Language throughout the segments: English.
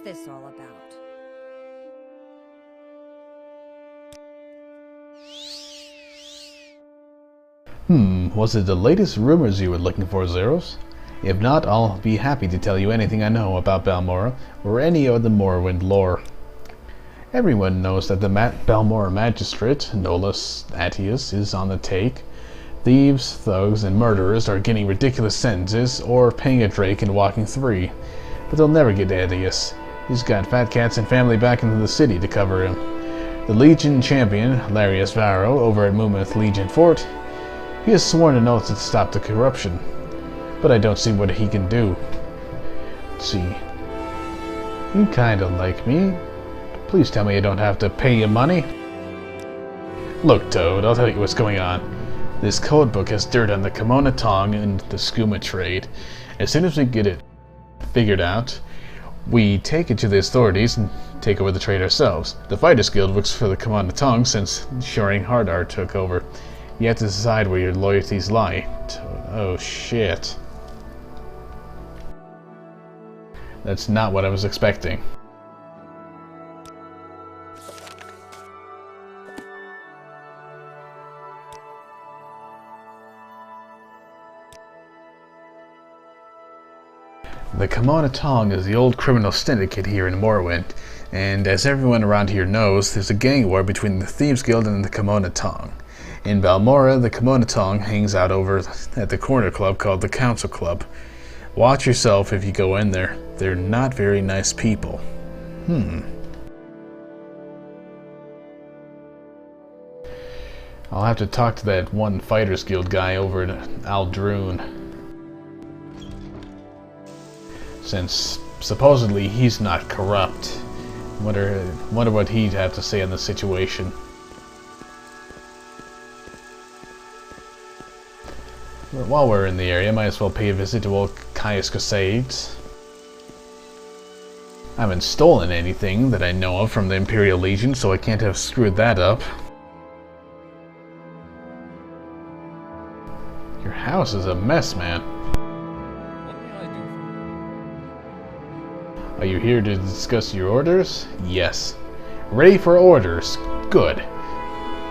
What's this all about? Was it the latest rumors you were looking for, Zeros? If not, I'll be happy to tell you anything I know about Balmora, or any of the Morrowind lore. Everyone knows that the Balmora magistrate, Nolus Atius, is on the take. Thieves, thugs, and murderers are getting ridiculous sentences, or paying a drake and walking free. But they'll never get Atius. He's got fat cats and family back into the city to cover him. The Legion champion, Larius Varro, over at Mumath Legion Fort, he has sworn an oath to stop the corruption. But I don't see what he can do. Let's see. You kinda like me. Please tell me I don't have to pay you money. Look, Toad, I'll tell you what's going on. This codebook has dirt on the Kimona Tong and the skooma trade. As soon as we get it figured out, we take it to the authorities and take over the trade ourselves. The Fighters Guild works for the Kimona Tong since Shoring Hardar took over. You have to decide where your loyalties lie. Oh shit. That's not what I was expecting. The Kimona Tong is the old criminal syndicate here in Morrowind, and as everyone around here knows, there's a gang war between the Thieves Guild and the Kimona Tong. In Balmora, the Kimona Tong hangs out over at the corner club called the Council Club. Watch yourself if you go in there. They're not very nice people. I'll have to talk to that one Fighters Guild guy over at Aldrune. Since supposedly he's not corrupt. Wonder what he'd have to say on the situation. While we're in the area, might as well pay a visit to old Caius Cossades. I haven't stolen anything that I know of from the Imperial Legion, so I can't have screwed that up. Your house is a mess, man. What can I do for you? Are you here to discuss your orders? Yes. Ready for orders. Good.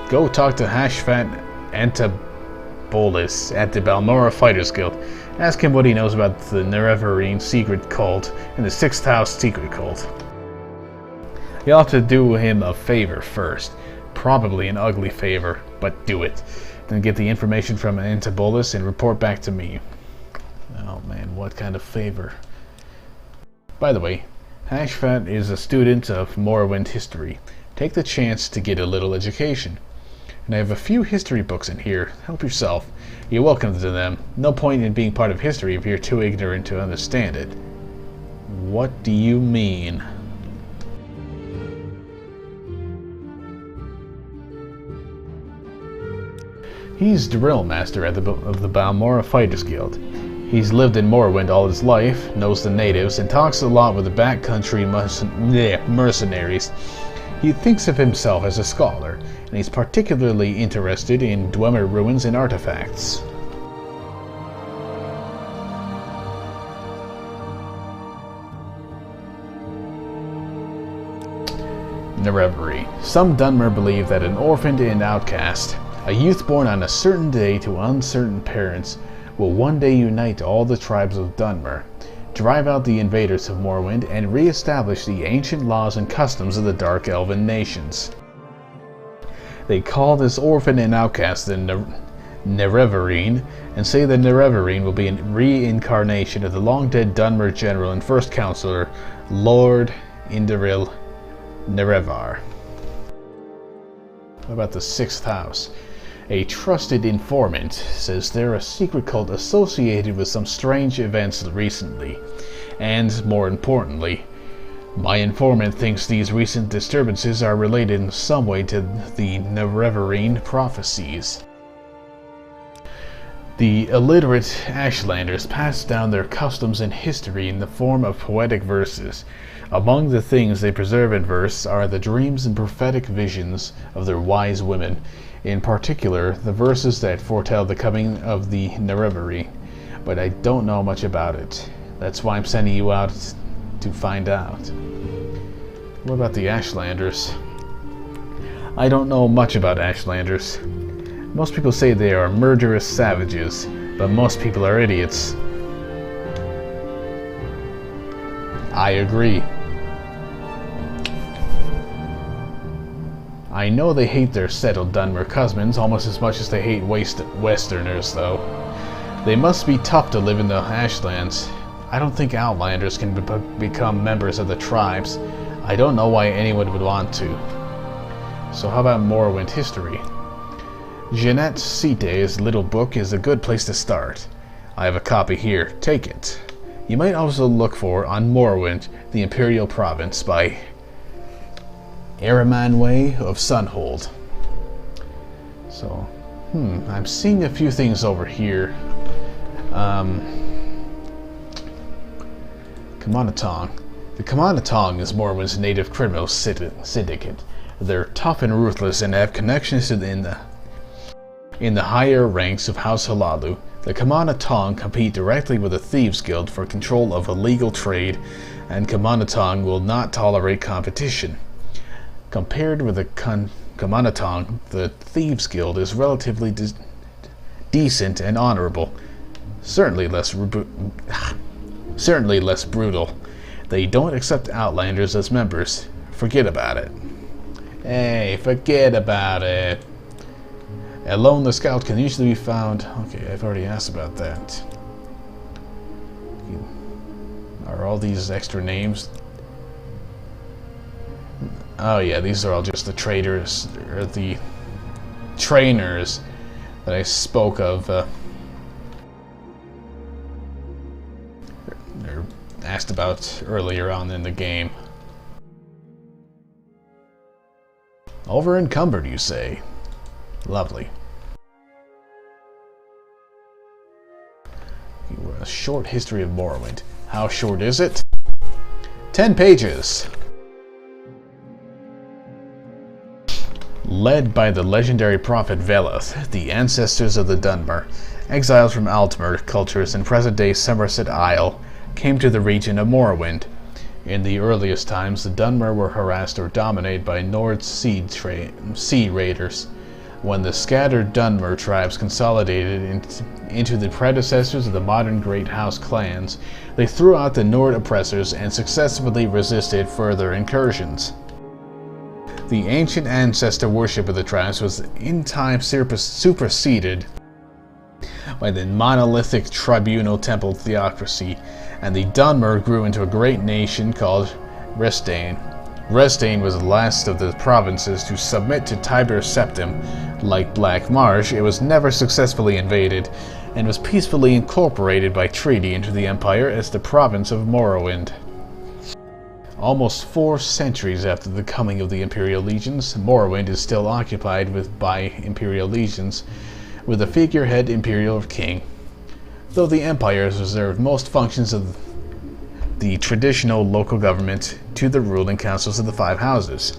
Go talk to Hashfat Antabolus at the Balmora Fighters Guild. Ask him what he knows about the Nerevarine secret cult and the Sixth House secret cult. You'll have to do him a favor first. Probably an ugly favor, but do it. Then get the information from Antabolus and report back to me. Oh man, what kind of favor? By the way, Hashfat is a student of Morrowind history. Take the chance to get a little education. And I have a few history books in here. Help yourself. You're welcome to them. No point in being part of history if you're too ignorant to understand it. What do you mean? He's drill master of the Balmora Fighters Guild. He's lived in Morrowind all his life, knows the natives, and talks a lot with the backcountry mercenaries. He thinks of himself as a scholar, and he's particularly interested in Dwemer ruins and artifacts. Nerevarine. Some Dunmer believe that an orphan and outcast, a youth born on a certain day to uncertain parents, will one day unite all the tribes of Dunmer, drive out the invaders of Morrowind, and re-establish the ancient laws and customs of the Dark Elven nations. They call this orphan and outcast the Nerevarine, and say that Nerevarine will be a reincarnation of the long-dead Dunmer general and first counselor, Lord Indaril Nerevar. What about the Sixth House? A trusted informant says they're a secret cult associated with some strange events recently. And, more importantly, my informant thinks these recent disturbances are related in some way to the Nerevarine prophecies. The illiterate Ashlanders pass down their customs and history in the form of poetic verses. Among the things they preserve in verse are the dreams and prophetic visions of their wise women, in particular the verses that foretell the coming of the Nerevarine, but I don't know much about it. That's why I'm sending you out to find out. What about the Ashlanders? I don't know much about Ashlanders. Most people say they are murderous savages, but most people are idiots. I agree. I know they hate their settled Dunmer cousins almost as much as they hate Westerners, though. They must be tough to live in the Ashlands. I don't think Outlanders can become members of the tribes. I don't know why anyone would want to. So how about Morrowind history? Jeanette Cite's little book is a good place to start. I have a copy here. Take it. You might also look for On Morrowind, the Imperial Province by Aramanway of Sunhold. So, I'm seeing a few things over here. Kamanatong. The Kamanatong is Morrowind's native criminal syndicate. They're tough and ruthless and have connections in the higher ranks of House Halalu. The Kamanatong compete directly with the Thieves Guild for control of illegal trade, and Kamanatong will not tolerate competition. Compared with the Kamanatong, the Thieves Guild is relatively decent and honorable. Certainly less brutal. They don't accept Outlanders as members. Forget about it. Hey, forget about it. Alone the Scout can usually be found... Okay, I've already asked about that. Are all these extra names? Oh yeah, these are all just the traders, or the trainers that I spoke of. They're asked about earlier on in the game. Over encumbered, you say? Lovely. A short history of Morrowind. How short is it? 10 pages. Led by the legendary prophet Veleth, the ancestors of the Dunmer, exiles from Altmer cultures in present-day Somerset Isle, came to the region of Morrowind. In the earliest times, the Dunmer were harassed or dominated by Nord sea raiders. When the scattered Dunmer tribes consolidated into the predecessors of the modern Great House clans, they threw out the Nord oppressors and successfully resisted further incursions. The ancient ancestor worship of the tribes was in time superseded by the monolithic tribunal temple theocracy, and the Dunmer grew into a great nation called Restane. Restane was the last of the provinces to submit to Tiber Septim. Like Black Marsh, it was never successfully invaded, and was peacefully incorporated by treaty into the Empire as the province of Morrowind. Almost 4 centuries after the coming of the Imperial Legions, Morrowind is still occupied by Imperial Legions, with a figurehead Imperial King, though the Empire has reserved most functions of the traditional local government to the ruling councils of the 5 houses.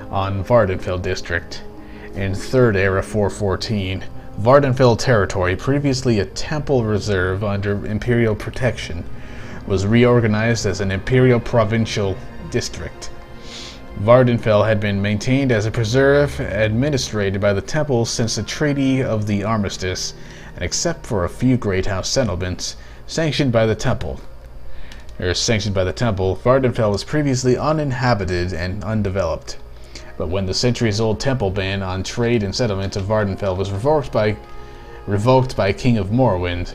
On Vardenfell District, in 3rd Era 414, Vardenfell territory, previously a temple reserve under Imperial protection, was reorganized as an Imperial Provincial District. Vardenfell had been maintained as a preserve administered by the temple since the Treaty of the Armistice, and except for a few Great House settlements, sanctioned by the temple, Vardenfell was previously uninhabited and undeveloped. But when the centuries-old temple ban on trade and settlement of Vardenfell was revoked by King of Morrowind,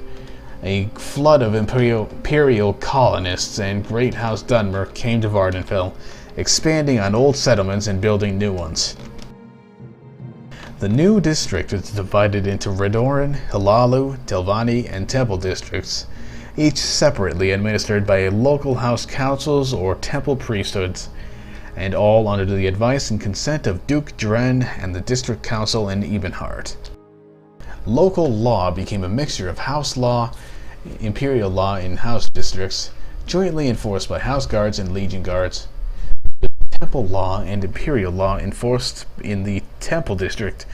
a flood of imperial colonists and Great House Dunmer came to Vardenfell, expanding on old settlements and building new ones. The new district is divided into Redoran, Halalu, Telvanni, and Temple districts, each separately administered by local house councils or temple priesthoods, and all under the advice and consent of Duke Dren and the district council in Ebenhart. Local law became a mixture of house law, imperial law in house districts, jointly enforced by house guards and legion guards, temple law and imperial law enforced in the temple district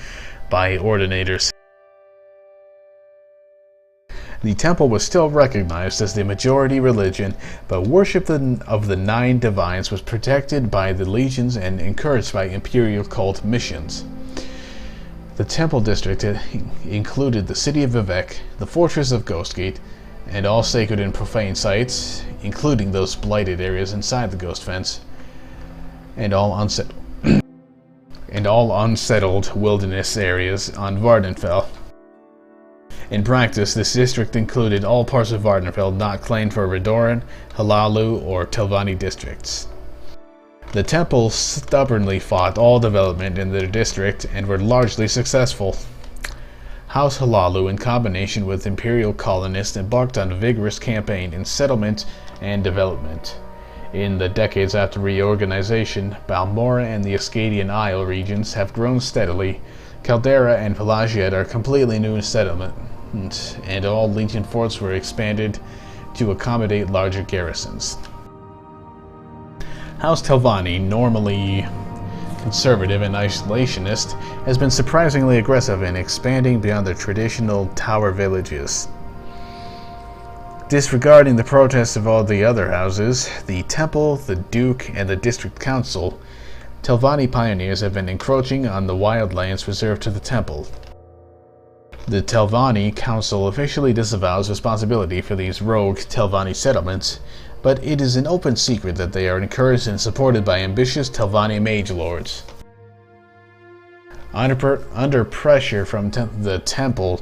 by ordinators. The temple was still recognized as the majority religion, but worship of the nine divines was protected by the legions and encouraged by imperial cult missions. The temple district included the city of Vivec, the fortress of Ghostgate, and all sacred and profane sites, including those blighted areas inside the Ghost Fence, and all unsettled wilderness areas on Vardenfell. In practice, this district included all parts of Vardenfell not claimed for Redoran, Hlaalu, or Telvanni districts. The temple stubbornly fought all development in their district and were largely successful. House Hlaalu, in combination with imperial colonists, embarked on a vigorous campaign in settlement and development. In the decades after reorganization, Balmora and the Ascadian Isle regions have grown steadily. Caldera and Pelagiad are completely new settlement, and all Legion forts were expanded to accommodate larger garrisons. House Telvanni, normally conservative and isolationist, has been surprisingly aggressive in expanding beyond their traditional tower villages. Disregarding the protests of all the other houses, the Temple, the Duke, and the District Council, Telvanni pioneers have been encroaching on the wild lands reserved to the Temple. The Telvanni Council officially disavows responsibility for these rogue Telvanni settlements, but it is an open secret that they are encouraged and supported by ambitious Telvanni mage lords. Under pressure from the Temple,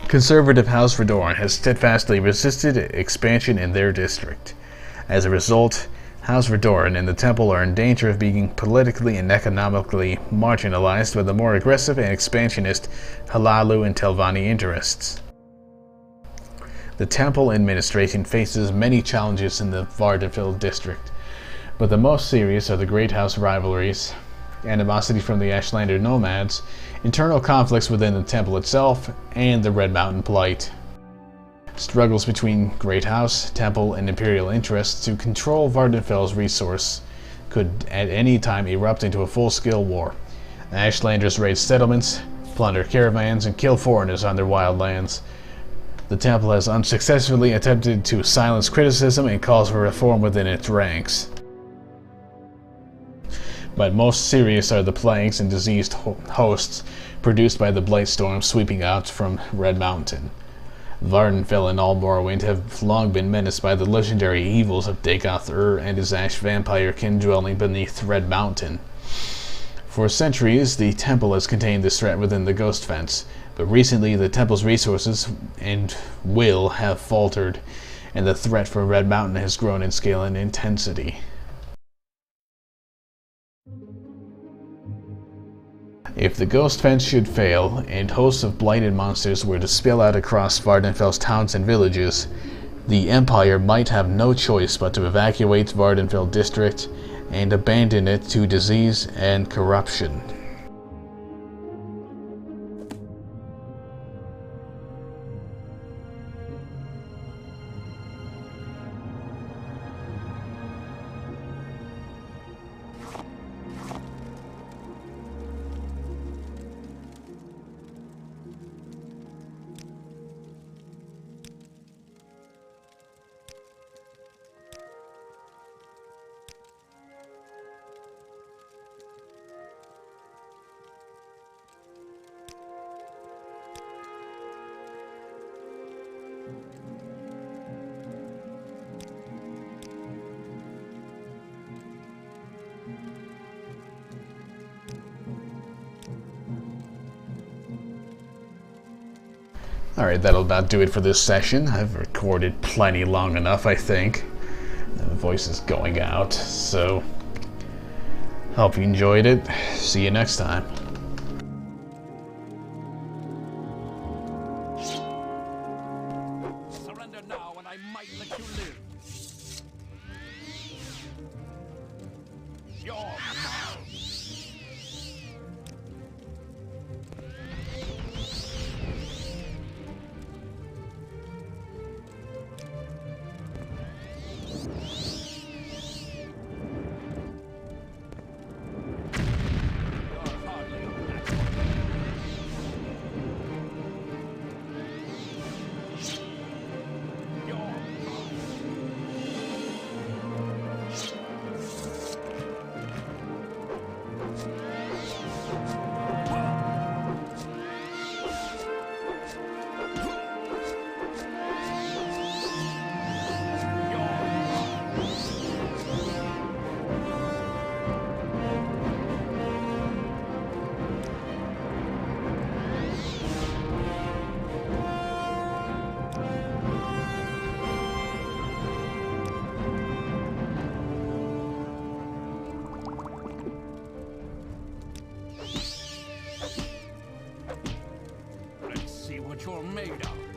conservative House Redoran has steadfastly resisted expansion in their district. As a result, House Redoran and the Temple are in danger of being politically and economically marginalized by the more aggressive and expansionist Hlaalu and Telvanni interests. The Temple administration faces many challenges in the Vardenfell district, but the most serious are the Great House rivalries, animosity from the Ashlander nomads, internal conflicts within the Temple itself, and the Red Mountain Blight. Struggles between Great House, Temple, and Imperial interests to control Vardenfell's resource could at any time erupt into a full-scale war. The Ashlanders raid settlements, plunder caravans, and kill foreigners on their wild lands. The Temple has unsuccessfully attempted to silence criticism and calls for reform within its ranks. But most serious are the plagues and diseased hosts produced by the blight storm sweeping out from Red Mountain. Vardenfell and all Morrowind have long been menaced by the legendary evils of Dagoth and his ash vampire kin dwelling beneath Red Mountain. For centuries, the Temple has contained this threat within the Ghost Fence, but recently the Temple's resources and will have faltered, and the threat from Red Mountain has grown in scale and intensity. If the Ghost Fence should fail, and hosts of blighted monsters were to spill out across Vardenfell's towns and villages, the Empire might have no choice but to evacuate Vardenfell district and abandon it to disease and corruption. Alright, that'll about do it for this session. I've recorded plenty long enough, I think. The voice is going out, so hope you enjoyed it. See you next time. Surrender now and I might let you live. Your mouth. You're hardly a match. see what you're made of.